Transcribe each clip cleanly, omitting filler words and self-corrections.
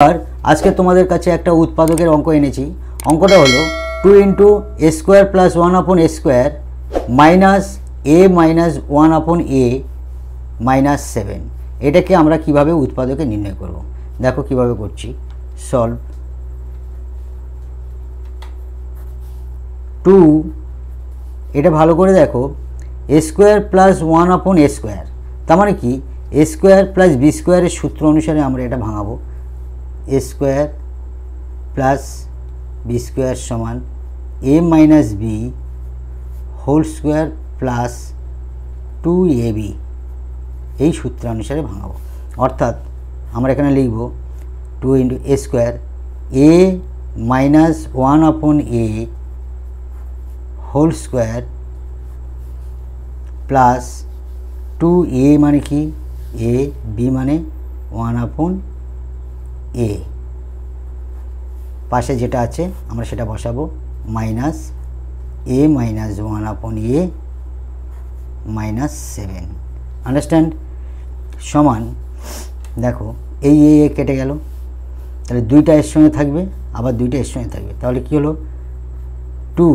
আর আজকে তোমাদের কাছে একটা উৎপাদকের অঙ্ক এনেছি। অঙ্কটা হলো 2 ইন্টু এ স্কোয়ার প্লাস 1 আপন এ স্কোয়ার মাইনাস এ মাইনাস 1 আপন এ মাইনাস 7। এটাকে আমরা কিভাবে উৎপাদকে নির্ণয় করব, দেখো কিভাবে করছি। সলভ 2, এটা ভালো করে দেখো, এ স্কোয়ার প্লাস 1 আপন এ স্কোয়ার, তার মানে কি এ স্কোয়ার প্লাস বি স্কোয়ারের সূত্র অনুসারে আমরা এটা ভাঙাবো। A square plus b square সমান a minus b whole square plus 2ab, এই সূত্র অনুসারে ভাঙাবো। অর্থাৎ আমরা এখানে লিখব 2 ইন্টু এ স্কোয়ার এ মাইনাস 1 আপন এ হোল স্কোয়ার প্লাস 2a মানে কি এ, বি মানে 1 আপন এ, পাশে যেটা আছে আমরা সেটা বসাবো, মাইনাস এ মাইনাস 1 আপন এ মাইনাস 7। আন্ডারস্ট্যান্ড? সমান দেখো এই এ কেটে গেল, তাহলে দুইটা এর সঙ্গে থাকবে, আবার দুইটা এর সঙ্গে থাকবে, তাহলে কি হলো 2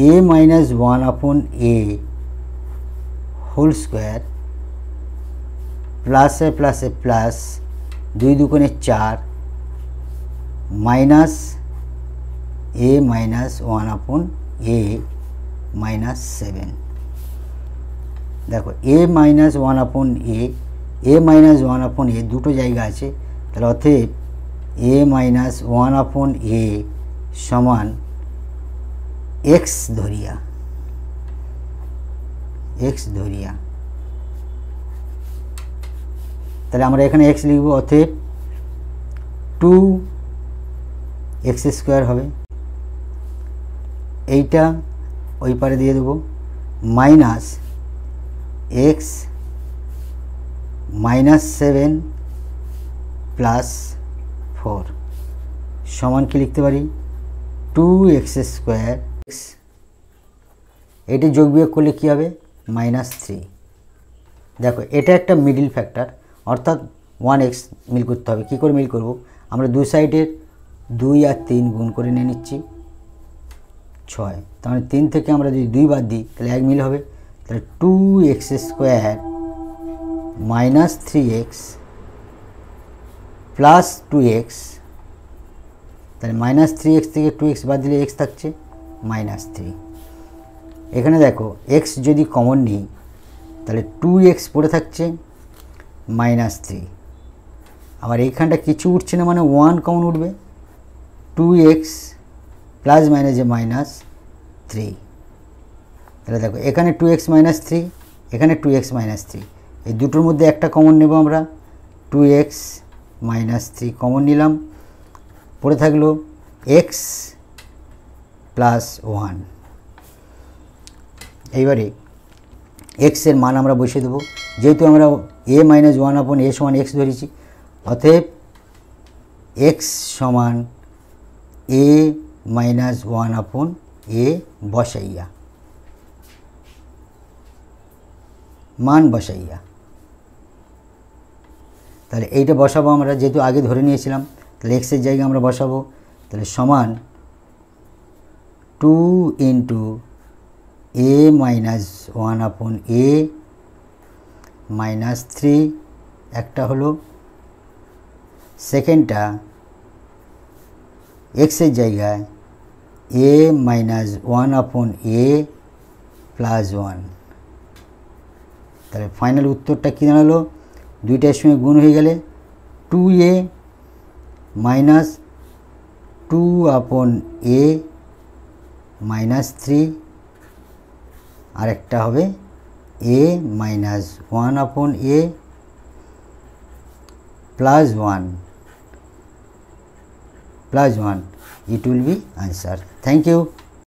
এ মাইনাস 1 আপন এ হোল স্কোয়ার প্লাসে প্লাসে প্লাস 2 দুগুণে 4 মাইনাস এ মাইনাস 1 আপন এ মাইনাস 7। দেখো এ মাইনাস 1 আপন এ মাইনাস 1 আপন এ দুটো জায়গা আছে, তাহলে অতএব এ মাইনাস 1 আপন এ সমান এক্স ধরিয়া, এক্স ধরিয়া, তাহলে আমরা এখানে এক্স লিখব, অতএব 2 এক্স স্কোয়ার হবে, এইটা ওই পারে দিয়ে দেবো, মাইনাস এক্স মাইনাস 7 প্লাস 4 সমান কি লিখতে পারি 2 এক্স স্কোয়ার, এটি যোগ বিয়োগ করলে কী হবে মাইনাস 3। দেখো এটা একটা মিডিল ফ্যাক্টর, অর্থাৎ 1x মিল করতে হবে। কী করে মিল করব, আমরা দুই সাইডের 2 আর 3 গুণ করে নিয়ে নিচ্ছি 6, তার মানে 3 থেকে আমরা যদি 2 বাদ দিই তাহলে 1 মিল হবে, তাহলে 2x square minus 3x plus 2x, তাহলে মাইনাস 3x থেকে 2x বাদ দিলে x থাকছে মাইনাস 3। এখানে দেখো x যদি কমন নিই তাহলে 2x পড়ে থাকছে মাইনাস 3, আবার এইখানটা কিছু উঠছে না মানে 1 কমন উঠবে, 2x প্লাস মাইনাসে মাইনাস 3, তাহলে দেখো এখানে 2x মাইনাস 3, এখানে 2x মাইনাস 3, এই দুটোর মধ্যে একটা কমন নেব আমরা, 2x মাইনাস 3 কমন নিলাম, পড়ে থাকলো x প্লাস 1। এইবারে x এর মান আমরা বসিয়ে দেবো, যেহেতু আমরা a মাইনাস 1 আপন a সমান x ধরেছি, অতএব x সমান a মাইনাস 1 আপন a বসাইয়া, মান বসাইয়া, তাহলে এইটা বসাবো আমরা, যেহেতু আগে ধরে নিয়েছিলাম, তাহলে x এর জায়গায় আমরা বসাবো, তাহলে সমান 2 ইন্টু a মাইনাস 1 আপন a মাইনাস 3, একটা হলো, সেকেন্ডটা x এর জায়গায় a মাইনাস 1 আপন a প্লাস 1, তাহলে ফাইনাল উত্তরটা কী দাঁড়ালো, দুইটার সঙ্গে গুণ হয়ে গেলে 2a মাইনাস 2 আপন a মাইনাস 3, আর একটা হবে a মাইনাস 1 আপন a plus 1, it will be answer. Thank you.